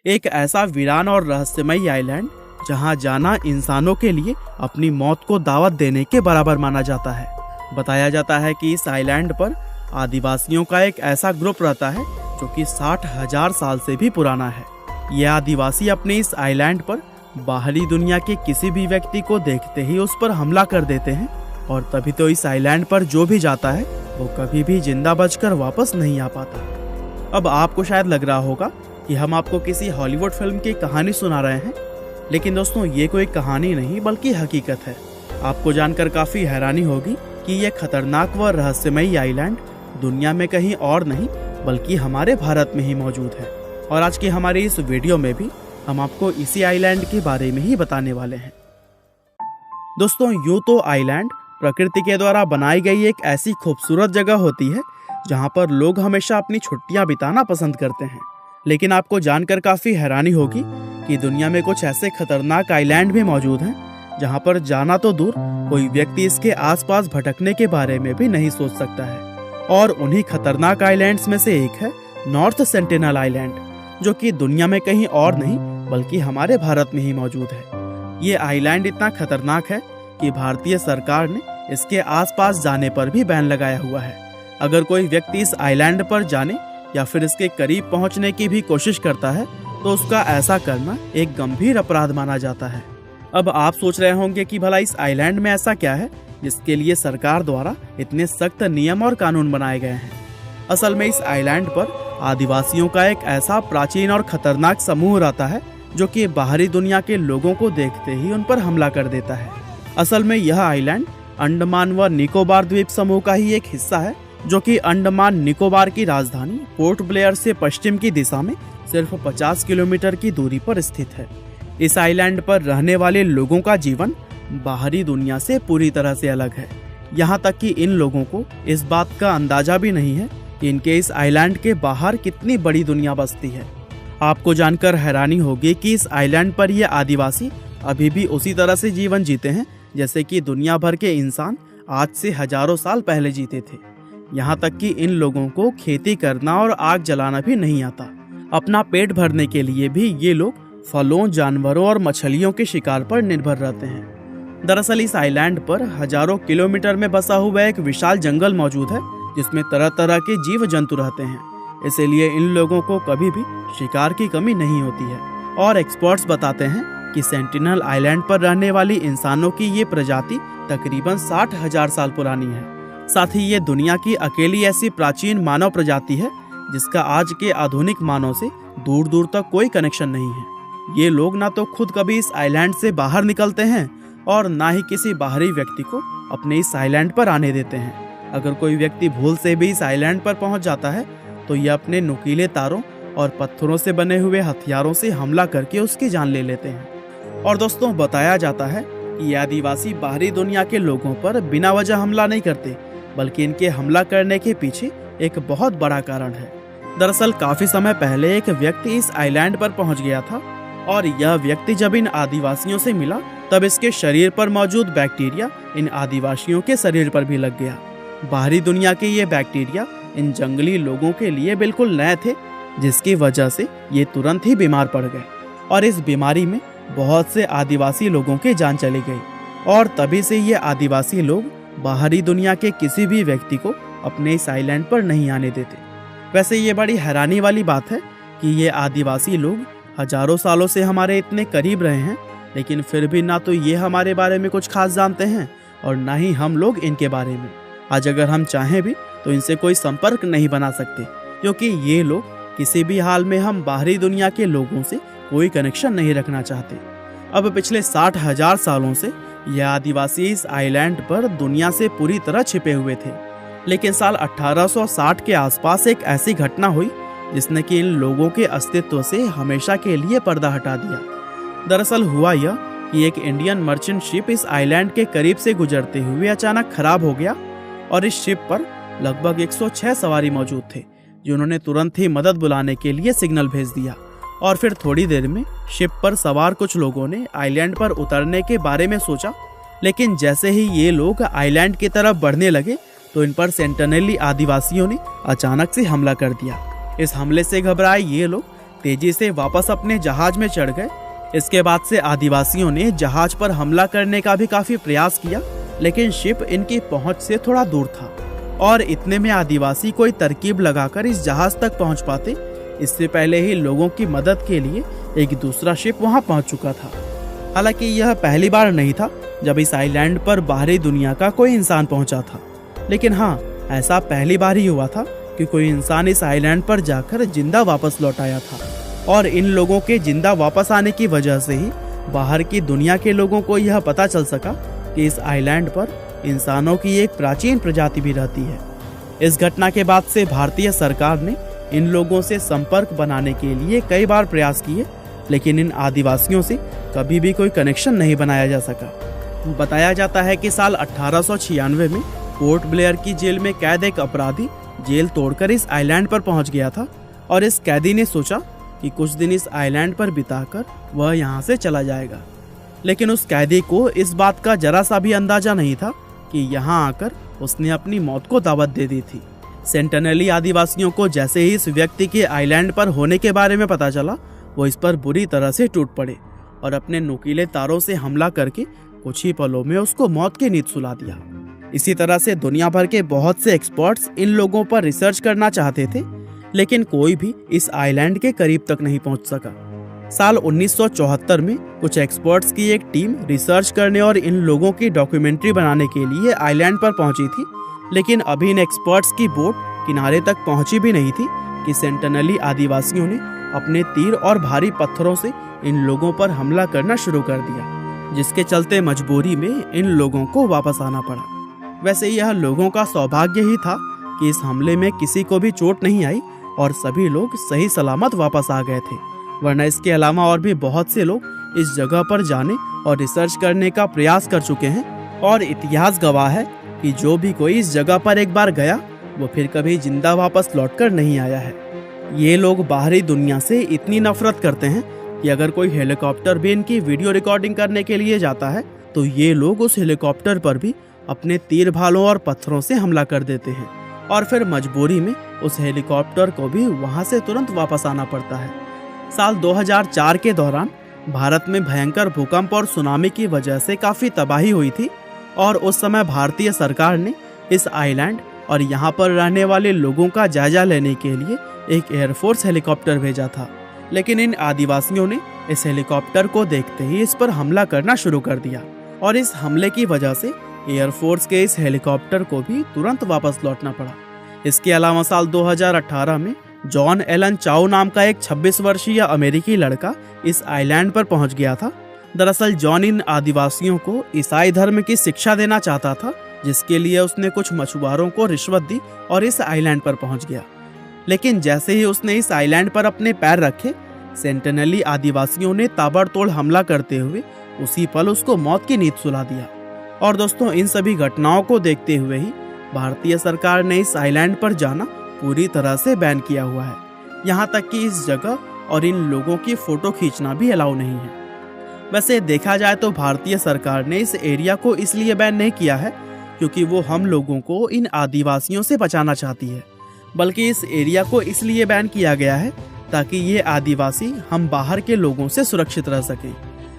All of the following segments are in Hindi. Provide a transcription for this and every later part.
एक ऐसा वीरान और रहस्यमयी आइलैंड जहां जाना इंसानों के लिए अपनी मौत को दावत देने के बराबर माना जाता है। बताया जाता है कि इस आइलैंड पर आदिवासियों का एक ऐसा ग्रुप रहता है जो कि 60,000 साल से भी पुराना है। ये आदिवासी अपने इस आइलैंड पर बाहरी दुनिया के किसी भी व्यक्ति को देखते ही उस पर हमला कर देते हैं और तभी तो इस आइलैंड पर जो भी जाता है वो कभी भी जिंदा बचकर वापस नहीं आ पाता। अब आपको शायद लग रहा होगा कि हम आपको किसी हॉलीवुड फिल्म की कहानी सुना रहे हैं, लेकिन दोस्तों ये कोई कहानी नहीं बल्कि हकीकत है। आपको जानकर काफी हैरानी होगी कि यह खतरनाक व रहस्यमयी आइलैंड दुनिया में कहीं और नहीं बल्कि हमारे भारत में ही मौजूद है। और आज की हमारी इस वीडियो में भी हम आपको इसी आइलैंड के बारे में ही बताने वाले हैं। दोस्तों यूं तो आइलैंड प्रकृति के द्वारा बनाई गई एक ऐसी खूबसूरत जगह होती है जहां पर लोग हमेशा अपनी छुट्टियां बिताना पसंद करते हैं, लेकिन आपको जानकर काफी हैरानी होगी कि दुनिया में कुछ ऐसे खतरनाक आइलैंड भी मौजूद हैं जहां पर जाना तो दूर कोई व्यक्ति इसके आसपास भटकने के बारे में भी नहीं सोच सकता है। और उन्हीं खतरनाक आइलैंड्स में से एक है नॉर्थ सेंटिनल आइलैंड, जो कि दुनिया में कहीं और नहीं बल्कि हमारे भारत में ही मौजूद है। ये आइलैंड इतना खतरनाक है कि भारतीय सरकार ने इसके आसपास जाने पर भी बैन लगाया हुआ है। अगर कोई व्यक्ति इस आइलैंड पर जाने या फिर इसके करीब पहुंचने की भी कोशिश करता है तो उसका ऐसा करना एक गंभीर अपराध माना जाता है। अब आप सोच रहे होंगे कि भला इस आइलैंड में ऐसा क्या है जिसके लिए सरकार द्वारा इतने सख्त नियम और कानून बनाए गए हैं। असल में इस आइलैंड पर आदिवासियों का एक ऐसा प्राचीन और खतरनाक समूह रहता है जो कि बाहरी दुनिया के लोगों को देखते ही उन पर हमला कर देता है। असल में यह आइलैंड अंडमान व निकोबार द्वीप समूह का ही एक हिस्सा है, जो कि अंडमान निकोबार की राजधानी पोर्ट ब्लेयर से पश्चिम की दिशा में सिर्फ 50 किलोमीटर की दूरी पर स्थित है। इस आइलैंड पर रहने वाले लोगों का जीवन बाहरी दुनिया से पूरी तरह से अलग है। यहाँ तक कि इन लोगों को इस बात का अंदाजा भी नहीं है कि इनके इस आइलैंड के बाहर कितनी बड़ी दुनिया बसती है। आपको जानकर हैरानी होगी कि इस आइलैंड पर ये आदिवासी अभी भी उसी तरह से जीवन जीते हैं जैसे कि दुनिया भर के इंसान आज से हजारों साल पहले जीते थे। यहाँ तक कि इन लोगों को खेती करना और आग जलाना भी नहीं आता। अपना पेट भरने के लिए भी ये लोग फलों, जानवरों और मछलियों के शिकार पर निर्भर रहते हैं। दरअसल इस आइलैंड पर हजारों किलोमीटर में बसा हुआ एक विशाल जंगल मौजूद है जिसमें तरह तरह के जीव जंतु रहते हैं। इसीलिए इन लोगों को कभी भी शिकार की कमी नहीं होती है। और एक्सपर्ट्स बताते हैं कि सेंटिनल आइलैंड पर रहने वाली इंसानों की ये प्रजाति तकरीबन 60,000 साल पुरानी है। साथ ही ये दुनिया की अकेली ऐसी प्राचीन मानव प्रजाति है जिसका आज के आधुनिक मानव से दूर दूर तक कोई कनेक्शन नहीं है। ये लोग ना तो खुद कभी इस आइलैंड से बाहर निकलते हैं और ना ही किसी बाहरी व्यक्ति को अपने इस आइलैंड पर आने देते हैं। अगर कोई व्यक्ति भूल से भी इस आइलैंड पर पहुंच जाता है तो ये अपने नुकीले तारों और पत्थरों से बने हुए हथियारों से हमला करके उसकी जान ले लेते हैं। और दोस्तों बताया जाता है कि ये आदिवासी बाहरी दुनिया के लोगों पर बिना वजह हमला नहीं करते, बल्कि इनके हमला करने के पीछे एक बहुत बड़ा कारण है। दरअसल काफी समय पहले एक व्यक्ति इस आइलैंड पर पहुंच गया था और यह व्यक्ति जब इन आदिवासियों से मिला तब इसके शरीर पर मौजूद बैक्टीरिया इन आदिवासियों के शरीर पर भी लग गया। बाहरी दुनिया के ये बैक्टीरिया इन जंगली लोगों के लिए बिल्कुल नए थे, जिसकी वजह से ये तुरंत ही बीमार पड़ गए और इस बीमारी में बहुत से आदिवासी लोगों की जान चली गई। और तभी से ये आदिवासी लोग बाहरी दुनिया के किसी भी व्यक्ति को अपने इस आइलैंड पर नहीं आने देते। वैसे ये बड़ी हैरानी वाली बात है कि ये आदिवासी लोग हजारों सालों से हमारे इतने करीब रहे हैं, लेकिन फिर भी ना तो ये हमारे बारे में कुछ खास जानते हैं और ना ही हम लोग इनके बारे में। आज अगर हम चाहें भी तो इनसे कोई संपर्क नहीं बना सकते, क्योंकि ये लोग किसी भी हाल में हम बाहरी दुनिया के लोगों से कोई कनेक्शन नहीं रखना चाहते। अब पिछले 60,000 सालों से यह आदिवासी इस आइलैंड पर दुनिया से पूरी तरह छिपे हुए थे, लेकिन साल 1860 के आसपास एक ऐसी घटना हुई जिसने कि इन लोगों के अस्तित्व से हमेशा के लिए पर्दा हटा दिया। दरअसल हुआ यह कि एक इंडियन मर्चेंट शिप इस आइलैंड के करीब से गुजरते हुए अचानक खराब हो गया और इस शिप पर लगभग 106 सवारी मौजूद थे, जिन्होंने तुरंत ही मदद बुलाने के लिए सिग्नल भेज दिया। और फिर थोड़ी देर में शिप पर सवार कुछ लोगों ने आइलैंड पर उतरने के बारे में सोचा, लेकिन जैसे ही ये लोग आइलैंड की तरफ बढ़ने लगे तो इन पर सेंटिनली आदिवासियों ने अचानक से हमला कर दिया। इस हमले से घबराए ये लोग तेजी से वापस अपने जहाज में चढ़ गए। इसके बाद से आदिवासियों ने जहाज पर हमला करने का भी काफी प्रयास किया, लेकिन शिप इनकी पहुंच से थोड़ा दूर था और इतने में आदिवासी कोई तरकीब लगाकर इस जहाज तक पहुंच पाते। इससे पहले ही लोगों की मदद के लिए एक दूसरा शिप वहां पहुंच चुका था। हालांकि यह पहली बार नहीं था जब इस आइलैंड पर बाहरी दुनिया का कोई इंसान पहुंचा था, लेकिन हाँ, ऐसा पहली बार ही हुआ था कि कोई इंसान इस आइलैंड पर जाकर जिंदा वापस लौट आया था। और इन लोगों के जिंदा वापस आने की वजह से ही बाहर की दुनिया के लोगों को यह पता चल सका कि इस आइलैंड पर इंसानों की एक प्राचीन प्रजाति भी रहती है। इस घटना के बाद से भारतीय सरकार ने इन लोगों से संपर्क बनाने के लिए कई बार प्रयास किए, लेकिन इन आदिवासियों से कभी भी कोई कनेक्शन नहीं बनाया जा सका। बताया जाता है कि साल 1896 में पोर्ट ब्लेयर की जेल में कैद एक अपराधी जेल तोड़कर इस आइलैंड पर पहुंच गया था और इस कैदी ने सोचा कि कुछ दिन इस आइलैंड पर बिताकर वह यहाँ से चला जाएगा। लेकिन उस कैदी को इस बात का जरा सा भी अंदाजा नहीं था कि यहाँ आकर उसने अपनी मौत को दावत दे दी थी। सेंटिनली आदिवासियों को जैसे ही इस व्यक्ति के आइलैंड पर होने के बारे में पता चला, वो इस पर बुरी तरह से टूट पड़े और अपने नुकीले तारों से हमला करके कुछ ही पलों में उसको मौत की नींद सुला दिया। इसी तरह से दुनिया भर के बहुत से एक्सपर्ट्स इन लोगों पर रिसर्च करना चाहते थे, लेकिन कोई भी इस आइलैंड के करीब तक नहीं पहुंच सका। साल 1974 में कुछ एक्सपर्ट्स की एक टीम रिसर्च करने और इन लोगों की डॉक्यूमेंट्री बनाने के लिए आइलैंड पर पहुंची थी, लेकिन अभी इन एक्सपर्ट्स की बोट किनारे तक पहुंची भी नहीं थी कि सेंटिनली आदिवासियों ने अपने तीर और भारी पत्थरों से इन लोगों पर हमला करना शुरू कर दिया, जिसके चलते मजबूरी में इन लोगों को वापस आना पड़ा। वैसे यह लोगों का सौभाग्य ही था कि इस हमले में किसी को भी चोट नहीं आई और सभी लोग सही सलामत वापस आ गए थे, वरना इसके अलावा और भी बहुत से लोग इस जगह पर जाने और रिसर्च करने का प्रयास कर चुके हैं। और इतिहास गवाह है कि जो भी कोई इस जगह पर एक बार गया वो फिर कभी जिंदा वापस लौटकर नहीं आया है। ये लोग बाहरी दुनिया से इतनी नफरत करते हैं कि अगर कोई हेलीकॉप्टर भी इनकी वीडियो रिकॉर्डिंग करने के लिए जाता है तो ये लोग उस हेलीकॉप्टर पर भी अपने तीर भालों और पत्थरों से हमला कर देते हैं और फिर मजबूरी में उस हेलीकॉप्टर को भी वहां से तुरंत वापस आना पड़ता है। साल 2004 के दौरान भारत में भयंकर भूकंप और सुनामी की वजह से काफी तबाही हुई थी और उस समय भारतीय सरकार ने इस आइलैंड और यहाँ पर रहने वाले लोगों का जायजा लेने के लिए एक एयरफोर्स हेलीकॉप्टर भेजा था, लेकिन इन आदिवासियों ने इस हेलीकॉप्टर को देखते ही इस पर हमला करना शुरू कर दिया और इस हमले की वजह से एयरफोर्स के इस हेलीकॉप्टर को भी तुरंत वापस लौटना पड़ा। इसके अलावा साल 2018 में जॉन एलन चाओ नाम का एक 26 वर्षीय अमेरिकी लड़का इस आइलैंड पर पहुंच गया था। दरअसल जॉन इन आदिवासियों को ईसाई धर्म की शिक्षा देना चाहता था, जिसके लिए उसने कुछ मछुआरों को रिश्वत दी और इस आइलैंड पर पहुंच गया। लेकिन जैसे ही उसने इस आइलैंड पर अपने पैर रखे, सेंटिनली आदिवासियों ने ताबड़तोड़ हमला करते हुए उसी पल उसको मौत की नींद सुला दिया। और दोस्तों, इन सभी घटनाओं को देखते हुए ही भारतीय सरकार ने इस आइलैंड पर जाना पूरी तरह से बैन किया हुआ है। यहाँ तक कि इस जगह और इन लोगों की फोटो खींचना भी अलाउ नहीं है। वैसे देखा जाए तो भारतीय सरकार ने इस एरिया को इसलिए बैन नहीं किया है क्योंकि वो हम लोगों को इन आदिवासियों से बचाना चाहती है, बल्कि इस एरिया को इसलिए बैन किया गया है ताकि ये आदिवासी हम बाहर के लोगों से सुरक्षित रह सकें।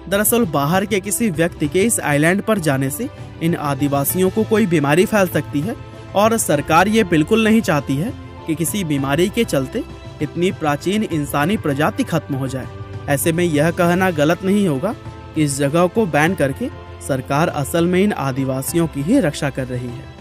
दरअसल बाहर के किसी व्यक्ति के इस आइलैंड पर जाने से इन आदिवासियों को कोई बीमारी फैल सकती है और सरकार ये बिल्कुल नहीं चाहती है कि किसी बीमारी के चलते इतनी प्राचीन इंसानी प्रजाति खत्म हो जाए। ऐसे में यह कहना गलत नहीं होगा कि इस जगह को बैन करके सरकार असल में इन आदिवासियों की ही रक्षा कर रही है।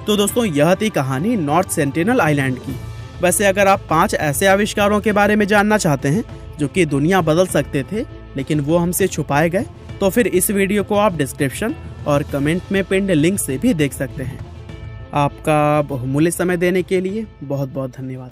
तो दोस्तों, यह थी कहानी नॉर्थ सेंटिनल आइलैंड की। वैसे अगर आप 5 ऐसे आविष्कारों के बारे में जानना चाहते हैं जो कि दुनिया बदल सकते थे लेकिन वो हमसे छुपाए गए, तो फिर इस वीडियो को आप डिस्क्रिप्शन और कमेंट में पिन्ड लिंक से भी देख सकते हैं। आपका बहुमूल्य समय देने के लिए बहुत बहुत धन्यवाद।